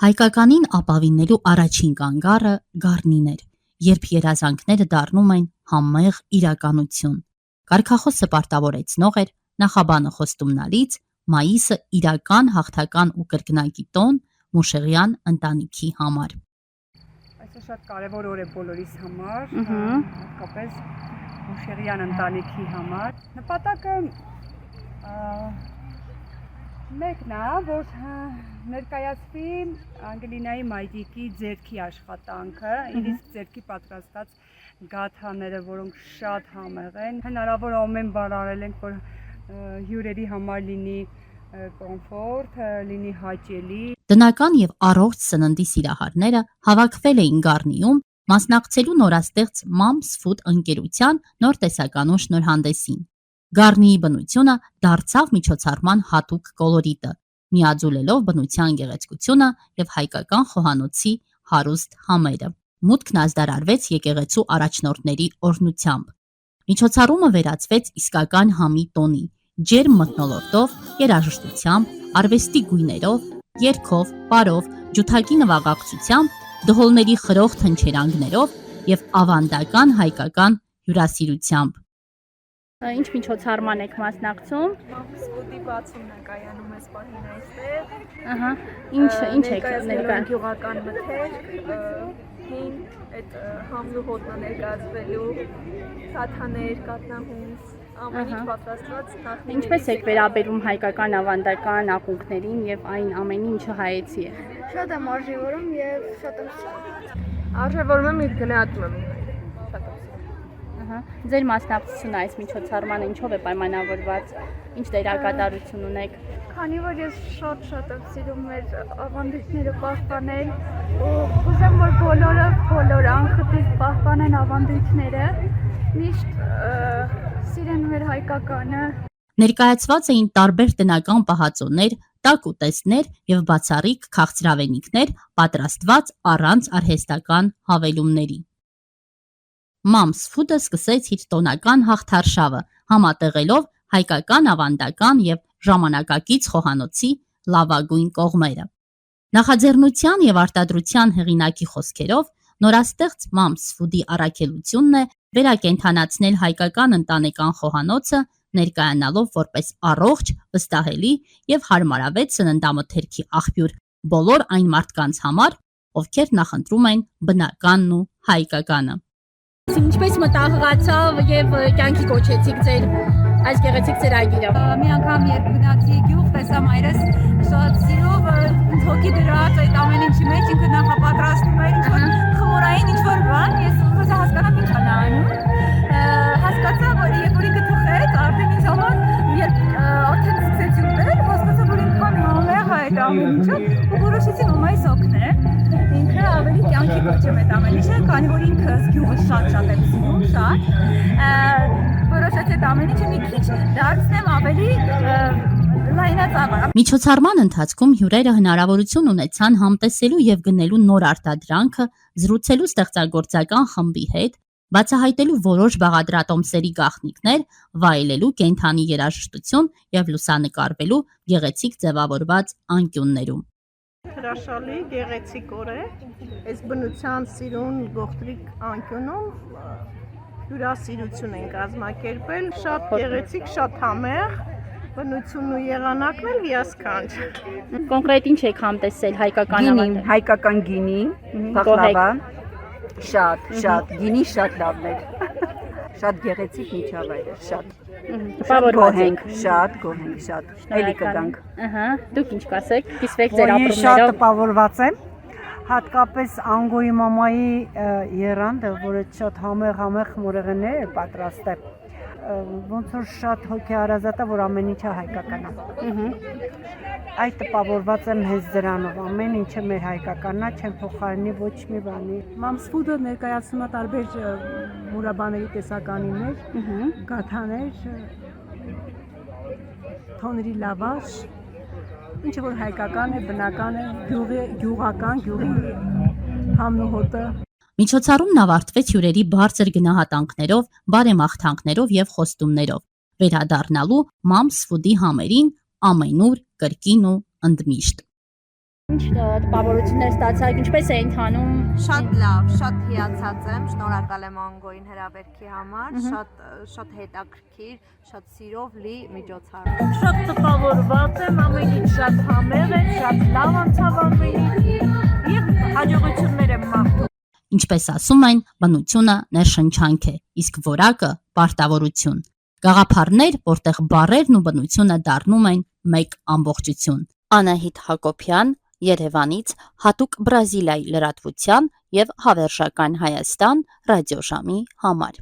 Հայկականին ապավինելու առաջին կանգառը գառնին էր, երբ երազանքները դառնում են համեղ իրականություն։ Կարգախոսը պարտավորեցնող էր, նախաբանը խոստումնալից, մայիսը իրական հաղթական ու կրկնակի տոն Մուշեղյան ընտանիքի համար։ Այսօր շատ կարևոր օր է բոլորիս համար, հատկապես Մուշեղյան ընտանիքի համար։ Նպատակը մեկն է, որ ներկայացվի Անգելինայի մայրիկի ձեռքի աշխատանքը, իրից ձեռքի պատրաստած գաթաները, որոնք շատ համեղ են։ Հնարավոր ամեն բան արել ենք, որ հյուրերի համար լինի կոմֆորտ, լինի հաճելի։ Տնական եւ առողջ սննդի սիրահարները հավաքվել էին Գառնիում մասնակցելու նորաստեղծ Moms Food ընկերության նոր տեսականու շնորհանդեսին։ Գառնիի բնությունը դարձավ միջոցառման հատուկ կոլորիտը, միաձուլելով բնության գեղեցկությունը եւ հայկական խոհանոցի հարուստ համերը։ Մուտքն ազդարարվեց եկեղեցու առաջնորդների օրհնությամբ։ Միջոցառումը վերածվեց իսկական համի տոնի, ջերմ մթնոլորտով, երաժշտությամբ, արվեստի գույներով, երգով, պարով, ջութակի նվագակցությամբ, դհոլների խրող թնչերանգներով եւ ավանդական հայկական հյուրասիրությամբ։ Ինչ միջոցառման եք մասնակցում։ Սպուտի բացումն է կայանում այս պահին այստեղ։ Ինչ եք ներկայացնում գյուղական մթերք, հին այդ համն ու հոտն ներկայացվելու, թաթաներ, կատնահունց, ամեն ինչ պատրաստված նախնի։ Ինչպես եք վերաբերում հայկական ավանդական ակունքներին եւ այն ամեն ինչը հայեցի է։ Շատ եմ արժևորում եւ շատ եմ սիրում։ Արժևորում եմ եւ գնահատում եմ։ Շատ եմ սիրում։ Ձեր մասնակցությունը այս միջոցառմանը ինչով է պայմանավորված, ինչ դերակատարություն ունեք։ Քանի որ ես շատ եմ սիրում մեր ավանդույթները պահպանել ու ուզում որ բոլոր անխտիր պահպանեն ավանդույթները, միշտ սիրեն մեր հայկականը։ Ներկայացված էին տարբեր տնական պահածոներ, տաք ուտեստներ եւ բացառիկ քաղցրավենիքներ, պատրաստված առանց արհեստական հավելումների։ Moms Food-ը սկսեց իր տոնական հաղթարշավը, համատեղելով հայկական ավանդական եւ ժամանակակից խոհանոցի լավագույն կողմերը։ Նախաձեռնության եւ արտադրության հեղինակի խոսքերով նորաստեղծ Moms Food-ի առաքելությունն է վերակենդանացնել հայկական ընտանեկան խոհանոցը, ներկայանալով որպես առողջ, վստահելի եւ հարմարավետ սննդամթերքի աղբյուր բոլոր այն մարդկանց համար, ովքեր նախընտրում են բնականն ու հայկականը։ Ինչպես մտահղացավ եւ կյանքի կոչեցիք ձեր այս գեղեցիկ ծրագիրը։ Մի անգամ երբ գնացի գյուղ, տեսա մայրս շատ սիրով հոգի դրած այդ ամեն ինչի մեջ, ինքը նախապատրաստում էր ինչ-որ խմորային ինչ-որ բան, ես ուզեցի հասկանամ ինչ է նա անում։ Հասկացա, որ երբ որ ինքը թխեց, արդեն ինձ համար, երբ արդեն սկսեցի ուտել, հասկացա, որ ինքան համեղ է այդ ամեն ինչը, ու որոշեցի մամայիս օգնել։ Ինքը ավելի կյանքի կոչեմ այդ ամեն ինչը, քանի որ ինքս գյուղը շատ եմ սիրում, շատ։ Որոշեցի այդ ամեն ինչը մի քիչ դարձնեմ ավելի լայնածավալ։ Միջոցառման ընթացքում հյուրերը հնարավորություն ունեցան համտեսելու եւ գնելու նոր արտադրանքը, զրուցելու ստեղծագործական խմբի հետ, բացահայտելու որոշ բաղադրատոմսերի գաղտնիքներ, վայելելու կենդանի երաժշտություն եւ լուսանկարվելու գեղեցիկ ձևավորված անկյուններում։ Հրաշալի, գեղեցիկ օր է, այս բնության սիրուն գողտրիկ անկյունում հյուրասիրություն են կազմակերպել, շատ գեղեցիկ, շատ համեղ, բնությունն ու եղանակն էլ հիասքանչ։ Կոնկրետ ինչ եք համտեսել հայկական ավանդական։ Հայկական գինի, բախլավա, շատ, գինի շատ լավն էր, շատ գեղեցիկ միջավայր էր, շատ։ Տպավորված ենք։ Շատ գոհենք, շատ, էլի կգանք։ Դուք ինչ կասեք, կիսվեք ձեր Շատ ապրումներով։ տպավորված եմ, հատկապես Անգոյի մամայի եռանդը, որը շատ համեղ մորեղեններ էր պատրաստել, ոնց որ շատ հոգեհարազատ է, որ ամեն ինչը հայկական է։ Այդ տպավորված եմ հենց դրանով, ամեն ինչը մեր հայկականն է, չեմ փոխարինի ոչ մի բանի։ Moms Food-ը ներկայացնում է տարբեր մուրաբաների տեսականիներ, գաթաներ, թոների լավաշ, ինչը որ հայկական է, բնական է, գյուղական, գյուղի համն ու հոտը։ Միջոցառումն ավարտվեց հյուրերի բարձր գնահատանքներով, բարեմաղթանքներով եւ խոստումներով, վերադառնալու Moms Food-ի համերին ամենուր, կրկին ու ընդմիշտ։ Ինչ տպավորություններ ստացաք, ինչպես է ընթանում։ Շատ լավ, շատ հիացած եմ, շնորհակալ եմ Անգոյին հրավերքի համար, շատ հետաքրքիր, շատ սիրով լի միջոցառում։ Շատ տպավորված եմ, ամեն ինչ շատ համեղ է, շատ լավ անցավ ամեն ինչ եւ հաջողություններ եմ մաղթում։ Ինչպես ասում են, բնությունը ներշնչանք է, իսկ որակը պարտավորություն։ Գաղափարներ, որտեղ բառերն ու բնությունը դառնում են մեկ ամբողջություն։ Անահիտ Հակոբյան, Երևանից, հատուկ Բրազիլիայի լրատվության եւ Հավերժական Հայաստան ռադիոժամի համար։